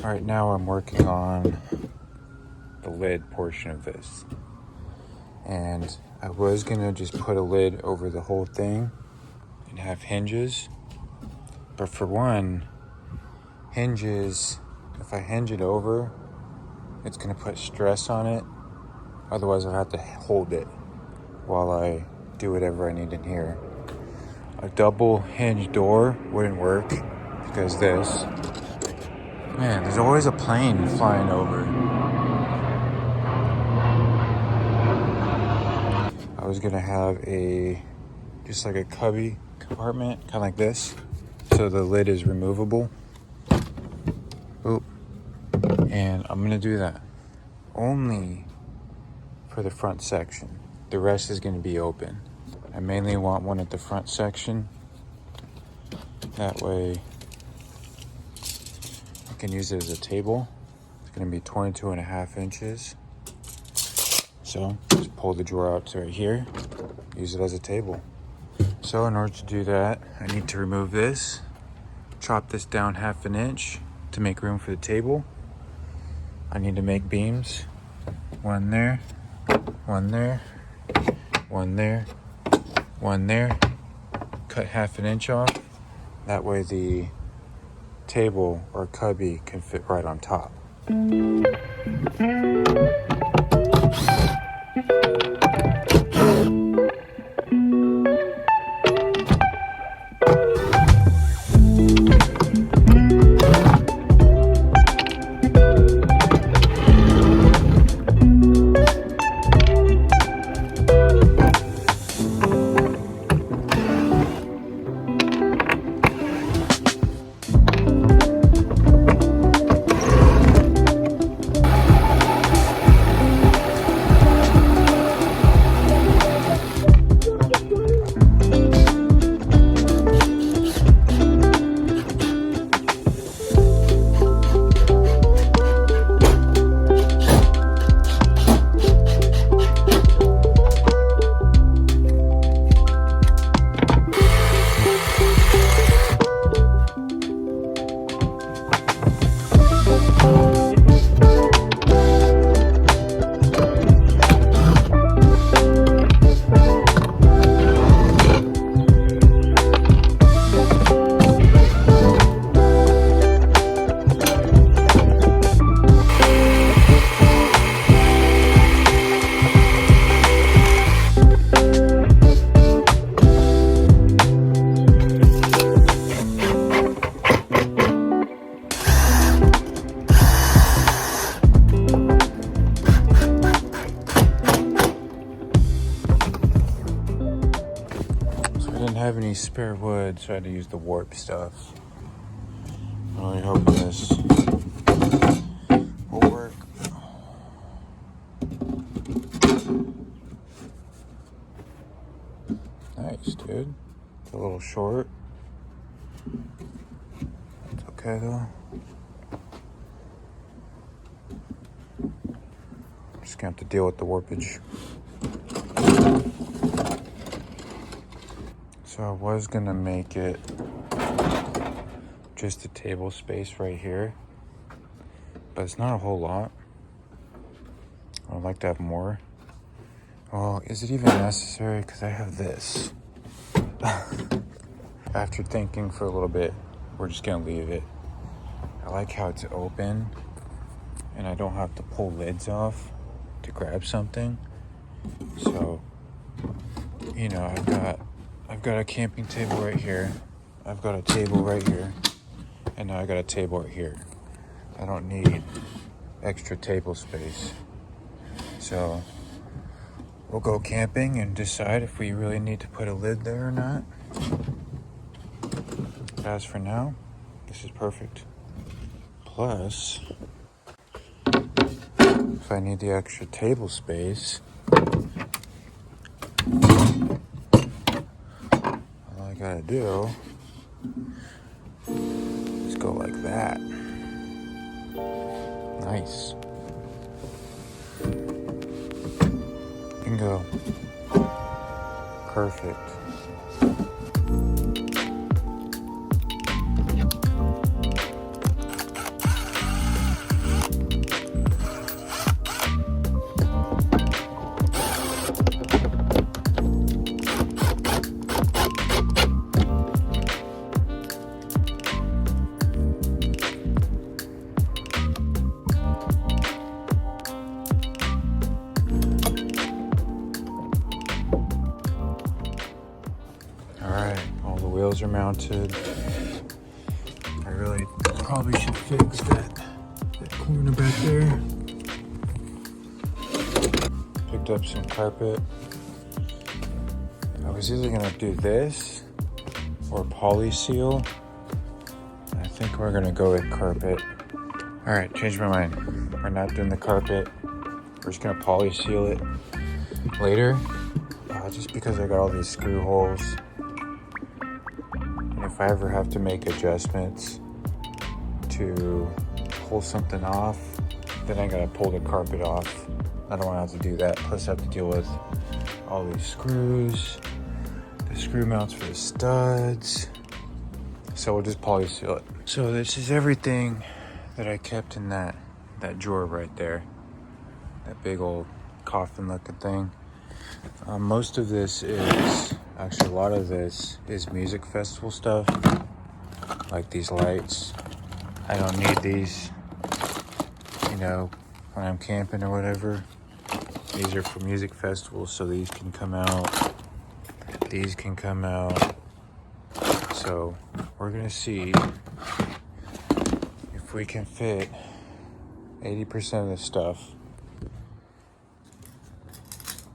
Alright, now I'm working on the lid portion of this. And I was gonna just put a lid over the whole thing and have hinges. But for one, hinges, if I hinge it over, it's gonna put stress on it. Otherwise I'll have to hold it while I do whatever I need in here. A double hinge door wouldn't work because this. Man, there's always a plane flying over. I was gonna have just like a cubby compartment, kind of like this. So the lid is removable. Oop. And I'm gonna do that only for the front section. The rest is gonna be open. I mainly want one at the front section. That way I can use it as a table. It's gonna be 22.5 inches. So just pull the drawer out to right here, use it as a table. So in order to do that, I need to remove this, chop this down 1/2 inch to make room for the table. I need to make beams. One there, one there, one there, one there. Cut 1/2 inch off. That way the table or cubby can fit right on top. Have any spare wood, so I had to use the warp stuff. I'm really hoping this will work. Nice, dude. It's a little short. It's okay though. Just gonna have to deal with the warpage. So I was gonna make it just a table space right here, but it's not a whole lot. I'd like to have more. Well, is it even necessary? Because I have this. After thinking for a little bit, we're just gonna leave it. I like how it's open and I don't have to pull lids off to grab something. So, you know, I've got a camping table right here. I've got a table right here. And now I got a table right here. I don't need extra table space. So we'll go camping and decide if we really need to put a lid there or not. As for now, this is perfect. Plus, if I need the extra table space, all I gotta do is go like that. Nice. Bingo. Perfect. rails are mounted. I really probably should fix that corner back there. Picked up some carpet. I was either gonna do this or poly seal. I think we're gonna go with carpet. All right, changed my mind. We're not doing the carpet. We're just gonna poly seal it later. Just because I got all these screw holes. And if I ever have to make adjustments to pull something off, then I gotta pull the carpet off. I don't want to have to do that. Plus I have to deal with all these screws, the screw mounts for the studs. So we'll just poly seal it. So this is everything that I kept in that drawer right there. That big old coffin looking thing. Most of this is, actually a lot of this is music festival stuff. Like these lights. I don't need these, you know, when I'm camping or whatever. These are for music festivals, so these can come out. These can come out. So we're gonna see if we can fit 80% of the stuff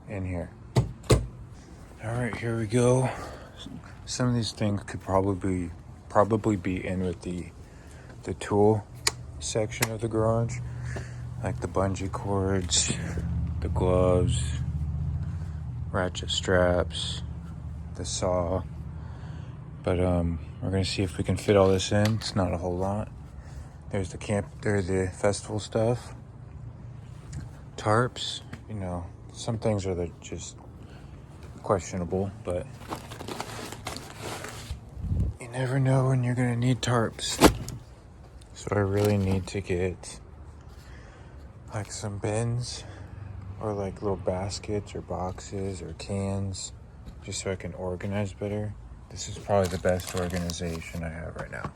in here. All right, here we go. Some of these things could probably be in with the tool section of the garage, like the bungee cords, the gloves, ratchet straps, the saw. But we're gonna see if we can fit all this in. It's not a whole lot. There's the festival stuff, tarps. You know, some things are just questionable, but you never know when you're gonna need tarps. So I really need to get like some bins or like little baskets or boxes or cans, just so I can organize better. This is probably the best organization I have right now,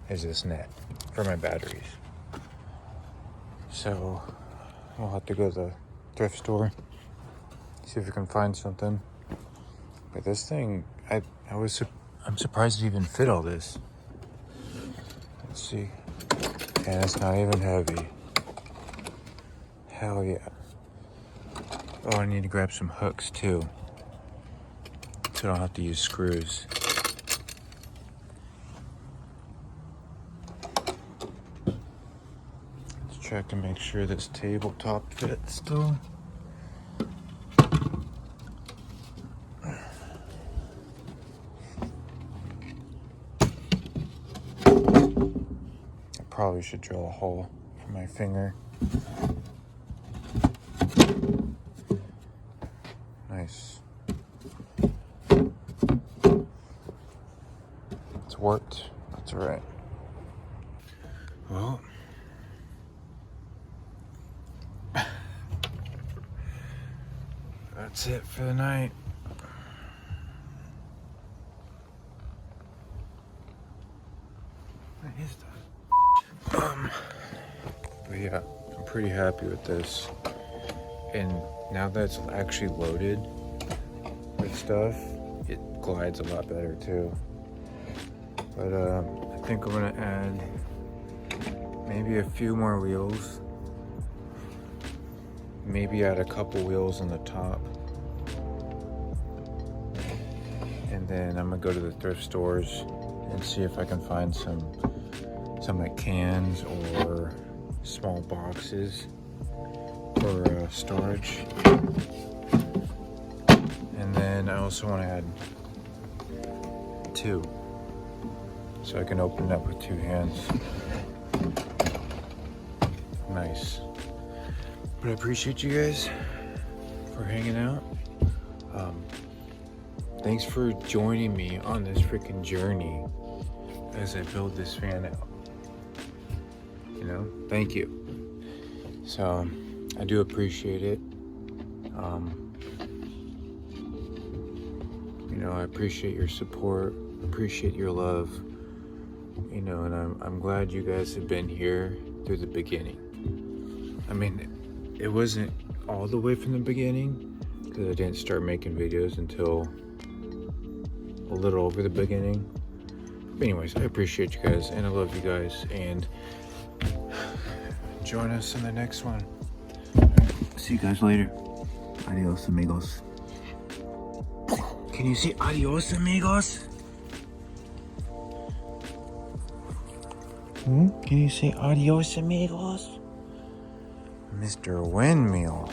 is this net for my batteries. So we'll have to go to the thrift store, see if we can find something. But this thing, I'm surprised it even fit all this. Let's see. And it's not even heavy. Hell yeah. Oh, I need to grab some hooks too, so I don't have to use screws. Let's check to make sure this tabletop fits still. Probably should drill a hole for my finger. Nice. It's worked. That's all right. Well, that's it for the night. What is that? But yeah, I'm pretty happy with this. And now that it's actually loaded with stuff, it glides a lot better too. But I think I'm gonna add maybe a few more wheels. Maybe add a couple wheels on the top. And then I'm gonna go to the thrift stores and see if I can find some like cans or small boxes for storage. And then I also want to add 2, so I can open it up with 2 hands. Nice. But I appreciate you guys for hanging out. Thanks for joining me on this freaking journey as I build this van out. You know, thank you. So I do appreciate it. You know, I appreciate your support, appreciate your love, you know, and I'm glad you guys have been here through the beginning. I mean, it wasn't all the way from the beginning, because I didn't start making videos until a little over the beginning. But anyways, I appreciate you guys, and I love you guys, and join us in the next one. See you guys later. Adios, amigos. Can you say adios, amigos? Can you say adios, amigos? Mr. Windmill.